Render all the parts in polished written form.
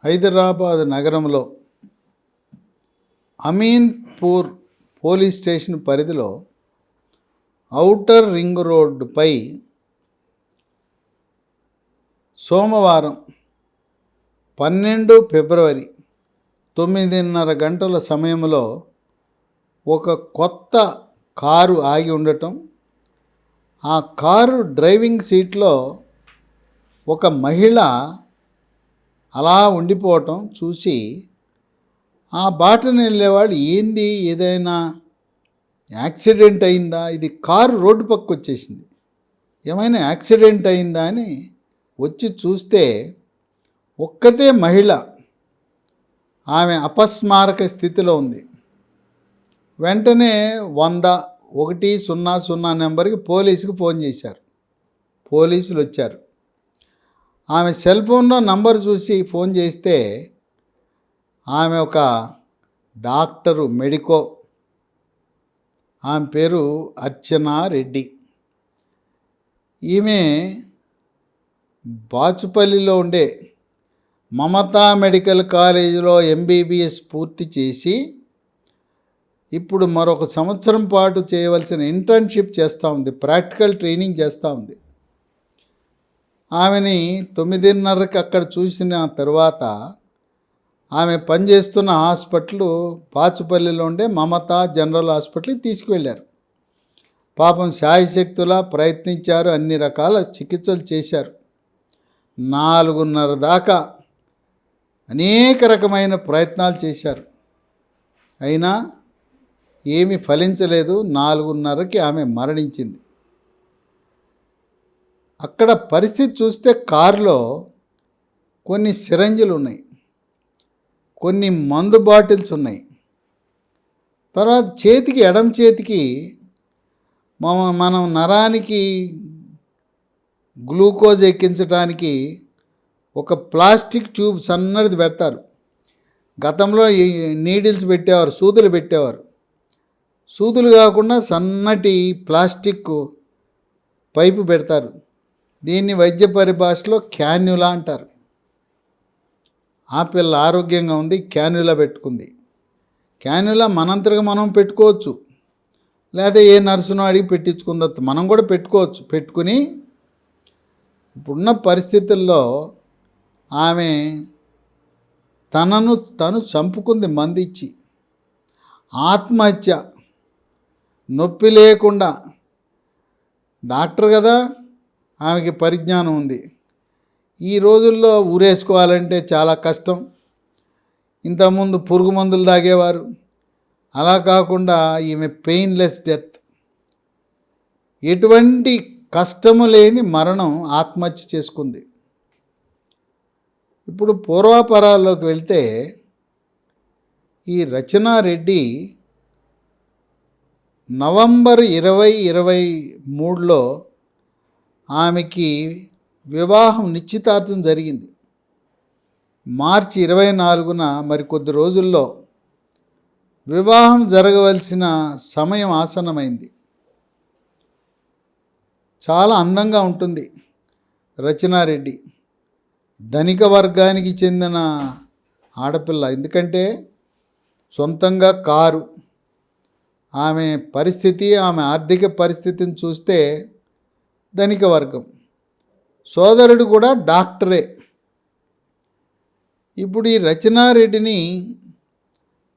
హైదరాబాద్ నగరంలో Ameenpur police station పరిధిలో outer ring రోడ్డుపై సోమవారం 12 ఫిబ్రవరి 9:30 గంటల సమయంలో ఒక కొత్త కారు ఆగి ఉండటం, ఆ కారు డ్రైవింగ్ సీట్లో ఒక మహిళ అలా ఉండిపోవటం చూసి ఆ బాటను వెళ్ళేవాడు ఏంది, ఏదైనా యాక్సిడెంట్ అయిందా, ఇది కారు రోడ్డు పక్క వచ్చేసింది, ఏమైనా యాక్సిడెంట్ అయిందా అని వచ్చి చూస్తే ఒక్కతే మహిళ, ఆమె అపస్మారక స్థితిలో ఉంది. వెంటనే 100 నెంబర్కి పోలీసుకి ఫోన్ చేశారు. పోలీసులు వచ్చారు. ఆమె సెల్ ఫోన్లో నంబర్ చూసి ఫోన్ చేస్తే ఆమె ఒక డాక్టరు, మెడికో, ఆమె పేరు అర్చనా రెడ్డి. ఈమె బాచుపల్లిలో ఉండే మమతా మెడికల్ కాలేజీలో MBBS పూర్తి చేసి ఇప్పుడు మరొక సంవత్సరం పాటు చేయవలసిన ఇంటర్న్షిప్ చేస్తూ ఉంది, ప్రాక్టికల్ ట్రైనింగ్ చేస్తూ ఉంది. ఆమెని 9:30కి అక్కడ చూసిన తర్వాత ఆమె పనిచేస్తున్న హాస్పిటల్ బాచుపల్లిలో ఉండే మమతా జనరల్ హాస్పిటల్కి తీసుకువెళ్ళారు. పాపం శాయశక్తులా ప్రయత్నించారు, అన్ని రకాల చికిత్సలు చేశారు. 4:30 దాకా అనేక రకమైన ప్రయత్నాలు చేశారు, అయినా ఏమీ ఫలించలేదు. 4:30కి ఆమె మరణించింది. అక్కడ పరిస్థితి చూస్తే కారులో కొన్ని సిరంజిలు ఉన్నాయి, కొన్ని మందు బాటిల్స్ ఉన్నాయి. తర్వాత చేతికి, ఎడమ చేతికి మనం నరానికి గ్లూకోజ్ ఎక్కించడానికి ఒక ప్లాస్టిక్ ట్యూబ్ సన్నది పెడతారు. గతంలో ఈ నీడిల్స్ పెట్టేవారు, సూదులు పెట్టేవారు. సూదులు కాకుండా సన్నటి ప్లాస్టిక్ పైపు పెడతారు. దీన్ని వైద్య పరిభాషలో క్యాన్యులా అంటారు. ఆ పిల్ల ఆరోగ్యంగా ఉంది, క్యాన్యులా పెట్టుకుంది. క్యాన్యులా మనంతగా మనం పెట్టుకోవచ్చు, లేదా ఏ నర్సునో అడిగి పెట్టించుకుందా, మనం కూడా పెట్టుకోవచ్చు. పెట్టుకుని ఇప్పుడున్న పరిస్థితుల్లో ఆమె తను చంపుకుంది, మందు ఇచ్చి. ఆత్మహత్య, నొప్పి లేకుండా. డాక్టర్ కదా, ఆమెకి పరిజ్ఞానం ఉంది. ఈ రోజుల్లో ఊరేసుకోవాలంటే చాలా కష్టం. ఇంతకుముందు పురుగు మందులు తాగేవారు, అలా కాకుండా ఈమె పెయిన్లెస్ డెత్, ఎటువంటి కష్టము లేని మరణం, ఆత్మహత్య చేసుకుంది. ఇప్పుడు పూర్వాపరాల్లోకి వెళ్తే ఈ రచనారెడ్డి నవంబర్ 2023లో ఆమెకి వివాహం, నిశ్చితార్థం జరిగింది. మార్చి 24న మరికొద్ది రోజుల్లో వివాహం జరగవలసిన సమయం ఆసన్నమైంది. చాలా అందంగా ఉంటుంది రచనారెడ్డి. ధనిక వర్గానికి చెందిన ఆడపిల్ల, ఎందుకంటే సొంతంగా కారు. ఆమె పరిస్థితి, ఆమె ఆర్థిక పరిస్థితిని చూస్తే ధనిక వర్గం. సోదరుడు కూడా డాక్టరే. ఇప్పుడు ఈ రచనారెడ్డిని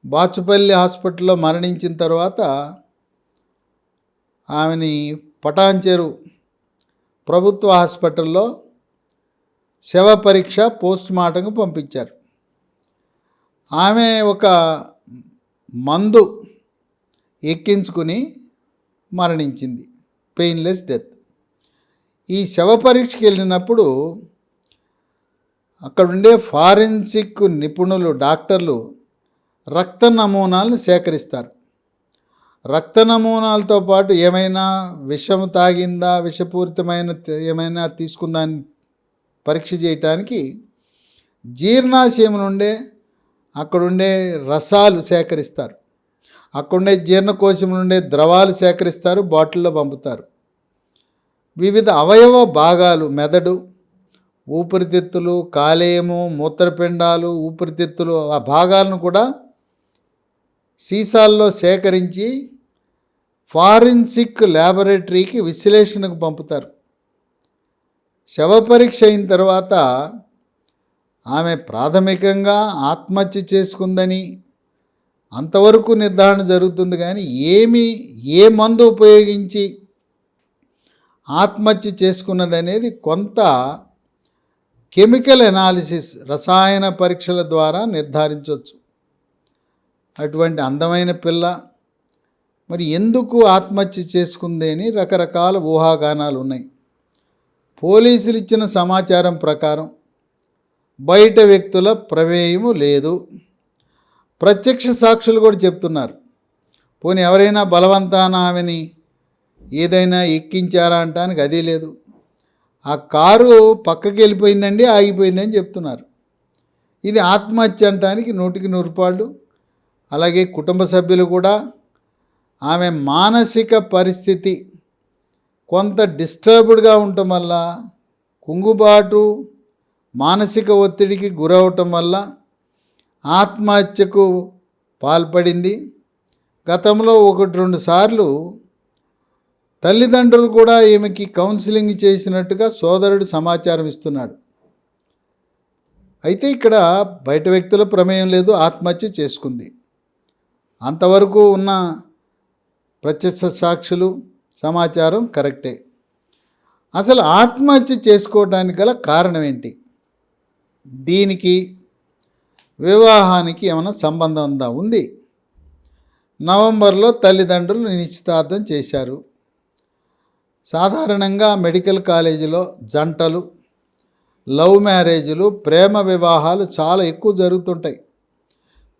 బాచుపల్లి హాస్పిటల్లో మరణించిన తర్వాత ఆమెని పటాన్చెరు ప్రభుత్వ హాస్పిటల్లో శవ పరీక్ష, పోస్ట్ మార్టంకు పంపించారు. ఆమె ఒక మందు ఎక్కించుకుని మరణించింది, పెయిన్లెస్ డెత్. ఈ శవ పరీక్షకి వెళ్ళినప్పుడు అక్కడుండే ఫారెన్సిక్ నిపుణులు, డాక్టర్లు రక్త నమూనాలను సేకరిస్తారు. రక్త నమూనాలతో పాటు ఏమైనా విషం తాగిందా, విషపూరితమైన ఏమైనా తీసుకుందా అని పరీక్ష చేయటానికి జీర్ణాశయం నుండే అక్కడుండే రసాలు సేకరిస్తారు. అక్కడుండే జీర్ణకోశం నుండే ద్రవాలు సేకరిస్తారు, బాటిల్లో పంపుతారు. వివిధ అవయవ భాగాలు, మెదడు, ఊపిరితిత్తులు, కాలేయము, మూత్రపిండాలు, ఊపిరితిత్తులు ఆ భాగాలను కూడా సీసాల్లో సేకరించి ఫారెన్సిక్ ల్యాబొరేటరీకి విశ్లేషణకు పంపుతారు. శవ పరీక్ష అయిన తర్వాత ఆమె ప్రాథమికంగా ఆత్మహత్య చేసుకుందని అంతవరకు నిర్ధారణ జరుగుతుంది. కానీ ఏ మందు ఉపయోగించి ఆత్మహత్య చేసుకున్నదనేది కొంత కెమికల్ ఎనాలిసిస్, రసాయన పరీక్షల ద్వారా నిర్ధారించవచ్చు. అటువంటి అందమైన పిల్ల మరి ఎందుకు ఆత్మహత్య చేసుకుంది అని రకరకాల ఊహాగానాలు ఉన్నాయి. పోలీసులు ఇచ్చిన సమాచారం ప్రకారం బయట వ్యక్తుల ప్రమేయము లేదు. ప్రత్యక్ష సాక్షులు కూడా చెప్తున్నారు. పోనీ ఎవరైనా బలవంతాన ఆమెని ఏదైనా ఎక్కించారా అంటానికి అది లేదు. ఆ కారు పక్కకి వెళ్ళిపోయిందండి, ఆగిపోయిందని చెప్తున్నారు. ఇది ఆత్మహత్య అంటానికి 100% అలాగే కుటుంబ సభ్యులు కూడా ఆమె మానసిక పరిస్థితి కొంత డిస్టర్బ్డ్గా ఉండటం వల్ల, కుంగుబాటు, మానసిక ఒత్తిడికి గురవటం వల్ల ఆత్మహత్యకు పాల్పడింది. గతంలో 1-2 సార్లు తల్లిదండ్రులు కూడా ఈమెకి కౌన్సిలింగ్ చేసినట్టుగా సోదరుడు సమాచారం ఇస్తున్నాడు. అయితే ఇక్కడ బయట వ్యక్తుల ప్రమేయం లేదు, ఆత్మహత్య చేసుకుంది. అంతవరకు ఉన్న ప్రత్యక్ష సాక్షులు సమాచారం కరెక్టే. అసలు ఆత్మహత్య చేసుకోవడానికి గల కారణం ఏంటి? దీనికి వివాహానికి ఏమైనా సంబంధం ఉందా? ఉంది. నవంబర్లో తల్లిదండ్రులు నిశ్చితార్థం చేశారు. సాధారణంగా మెడికల్ కాలేజీలో జంటలు, లవ్ మ్యారేజీలు, ప్రేమ వివాహాలు చాలా ఎక్కువ జరుగుతుంటాయి.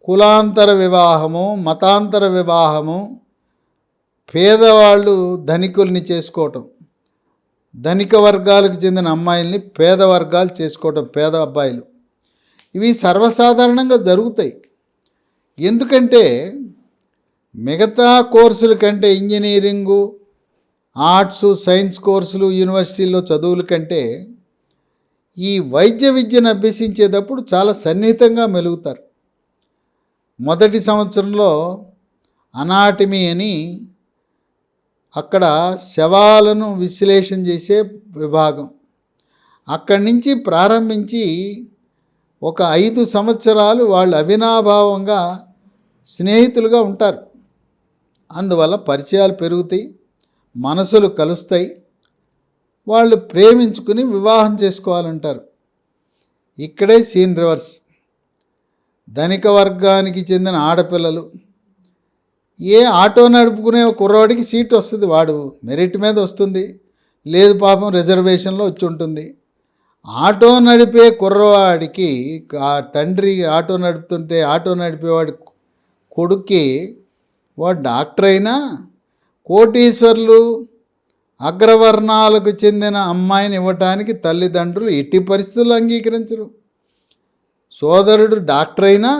కులాంతర వివాహము, మతాంతర వివాహము, పేదవాళ్ళు ధనికుల్ని చేసుకోవటం, ధనిక వర్గాలకు చెందిన అమ్మాయిల్ని పేద వర్గాలు చేసుకోవటం, పేద అబ్బాయిలు, ఇవి సర్వసాధారణంగా జరుగుతాయి. ఎందుకంటే మిగతా కోర్సుల కంటే, ఇంజనీరింగు, ఆర్ట్స్, సైన్స్ కోర్సులు, యూనివర్సిటీల్లో చదువుల కంటే ఈ వైద్య విద్యను అభ్యసించేటప్పుడు చాలా సన్నిహితంగా మెలుగుతారు. మొదటి సంవత్సరంలో అనాటమీ అని అక్కడ శవాలను విశ్లేషణ చేసే విభాగం, అక్కడి నుంచి ప్రారంభించి ఒక 5 సంవత్సరాలు వాళ్ళు అవినాభావంగా స్నేహితులుగా ఉంటారు. అందువల్ల పరిచయాలు పెరుగుతాయి, మనసులు కలుస్తాయి, వాళ్ళు ప్రేమించుకుని వివాహం చేసుకోవాలంటారు. ఇక్కడే సీన్ రివర్స్. ధనిక వర్గానికి చెందిన ఆడపిల్లలు, ఏ ఆటో నడుపుకునే కుర్రవాడికి సీట్ వస్తుంది, వాడు మెరిట్ మీద వస్తుంది, లేదు పాపం రిజర్వేషన్లో వచ్చి ఉంటుంది. ఆటో నడిపే కుర్రవాడికి ఆ తండ్రి ఆటో నడుపుతుంటే ఆటో నడిపేవాడి కొడుక్కి వాడు డాక్టర్ అయినా కోటీశ్వర్లు, అగ్రవర్ణాలకు చెందిన అమ్మాయిని ఇవ్వటానికి తల్లిదండ్రులు ఎట్టి పరిస్థితుల్లో అంగీకరించరు. సోదరుడు డాక్టర్ అయినా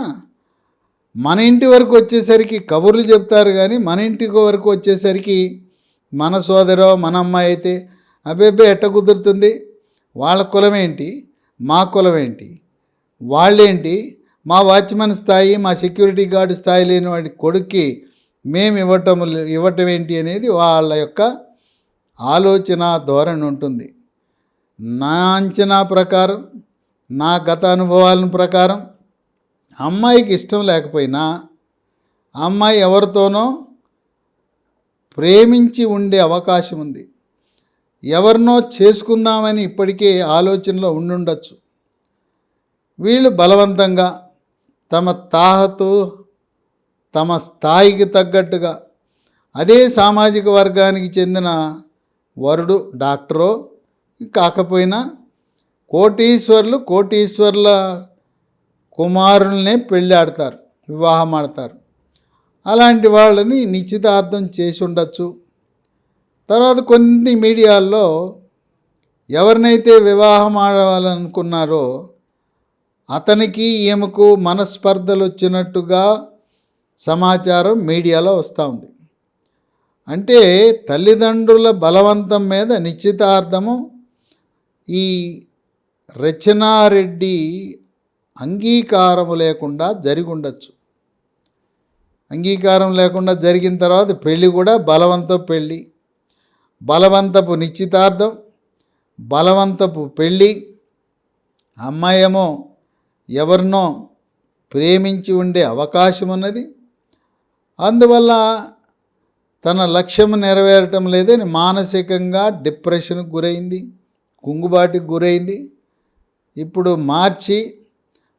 మన ఇంటి వరకు వచ్చేసరికి కబుర్లు చెప్తారు, కానీ మన ఇంటి వరకు వచ్చేసరికి మన సోదరో మన అమ్మాయి అయితే అబ్బే ఎట్ట కుదురుతుంది, వాళ్ళ కులం ఏంటి, మా కులం ఏంటి, వాళ్ళేంటి, మా వాచ్మెన్ స్థాయి, మా సెక్యూరిటీ గార్డు స్థాయి లేని వాడి కొడుక్కి మేము ఇవ్వటం ఏంటి అనేది వాళ్ళ యొక్క ఆలోచన ధోరణి ఉంటుంది. నా అంచనా ప్రకారం, నా గత అనుభవాల ప్రకారం అమ్మాయికి ఇష్టం లేకపోయినా అమ్మాయి ఎవరితోనో ప్రేమించి ఉండే అవకాశం ఉంది. ఎవరినో చేసుకుందామని ఇప్పటికే ఆలోచనలో ఉండుండొచ్చు. వీళ్ళు బలవంతంగా తమ తాహతు, తమ స్థాయికి తగ్గట్టుగా అదే సామాజిక వర్గానికి చెందిన వరుడు డాక్టరో కాకపోయినా కోటీశ్వర్ల కుమారుల్నే పెళ్ళాడతారు, వివాహం ఆడతారు. అలాంటి వాళ్ళని నిశ్చితార్థం చేసి ఉండొచ్చు. తర్వాత కొన్ని మీడియాల్లో ఎవరినైతే వివాహం ఆడాలనుకున్నారో అతనికి ఈమెకు మనస్పర్ధలు వచ్చినట్టుగా సమాచారం మీడియాలో వస్తూ ఉంది. అంటే తల్లిదండ్రుల బలవంతం మీద నిశ్చితార్థము ఈ రచనారెడ్డి అంగీకారం లేకుండా జరిగి ఉండొచ్చు. అంగీకారం లేకుండా జరిగిన తర్వాత పెళ్ళి కూడా పెళ్ళి, బలవంతపు నిశ్చితార్థం, బలవంతపు పెళ్ళి. అమ్మాయి ఏమో ఎవరినో ప్రేమించి ఉండే అవకాశం ఉన్నది. అందువల్ల తన లక్ష్యం నెరవేరటం లేదని మానసికంగా డిప్రెషన్కి గురైంది, కుంగుబాటుకు గురైంది. ఇప్పుడు మార్చి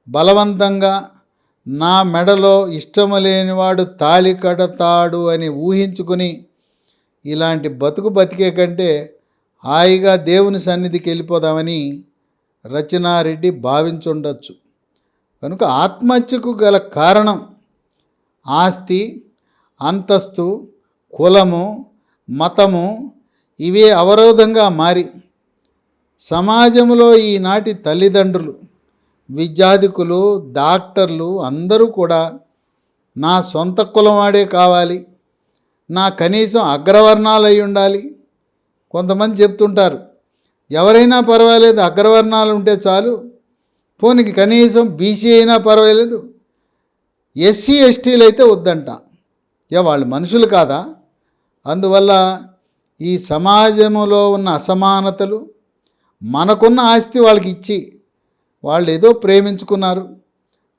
బలవంతంగా నా మెడలో ఇష్టము లేనివాడు తాళి కడతాడు అని ఊహించుకుని ఇలాంటి బతికే కంటే హాయిగా దేవుని సన్నిధికి వెళ్ళిపోదామని రచనారెడ్డి భావించుండొచ్చు. కనుక ఆత్మహత్యకు గల కారణం ఆస్తి, అంతస్తు, కులము, మతము ఇవే అవరోధంగా మారి సమాజంలో ఈనాటి తల్లిదండ్రులు, విద్యాధికులు, డాక్టర్లు అందరూ కూడా నా సొంత కులం వాడే కావాలి, నా కనీసం అగ్రవర్ణాలు అయి ఉండాలి. కొంతమంది చెప్తుంటారు, ఎవరైనా పర్వాలేదు అగ్రవర్ణాలు ఉంటే చాలు, పోనికి కనీసం బీసీ అయినా పర్వాలేదు, ఎస్సీ ఎస్టీలు అయితే వద్దంట. వాళ్ళు మనుషులు కాదా? అందువల్ల ఈ సమాజంలో ఉన్న అసమానతలు, మనకున్న ఆస్తి వాళ్ళకి ఇచ్చి వాళ్ళు ఏదో ప్రేమించుకున్నారు,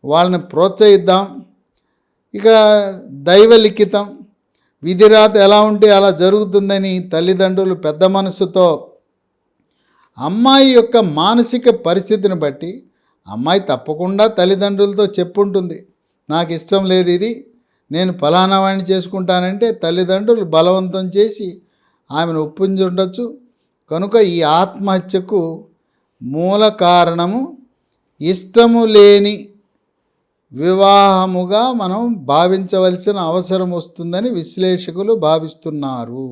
వాళ్ళని ప్రోత్సహిద్దాం. ఇక దైవ లిఖితం, విధిరాత ఎలా ఉంటే అలా జరుగుతుందని తల్లిదండ్రులు పెద్ద మనసుతో అమ్మాయి యొక్క మానసిక పరిస్థితిని బట్టి అమ్మాయి తప్పకుండా తల్లిదండ్రులతో చెప్పుంటుంది, నాకు ఇష్టం లేదు ఇది, నేను ఫలానా వాడిని చేసుకుంటానంటే తల్లిదండ్రులు బలవంతం చేసి ఆమెను ఒప్పించి ఉండొచ్చు. కనుక ఈ ఆత్మహత్యకు మూల కారణము ఇష్టము లేని వివాహముగా మనం భావించవలసిన అవసరం వస్తుందని విశ్లేషకులు భావిస్తున్నారు.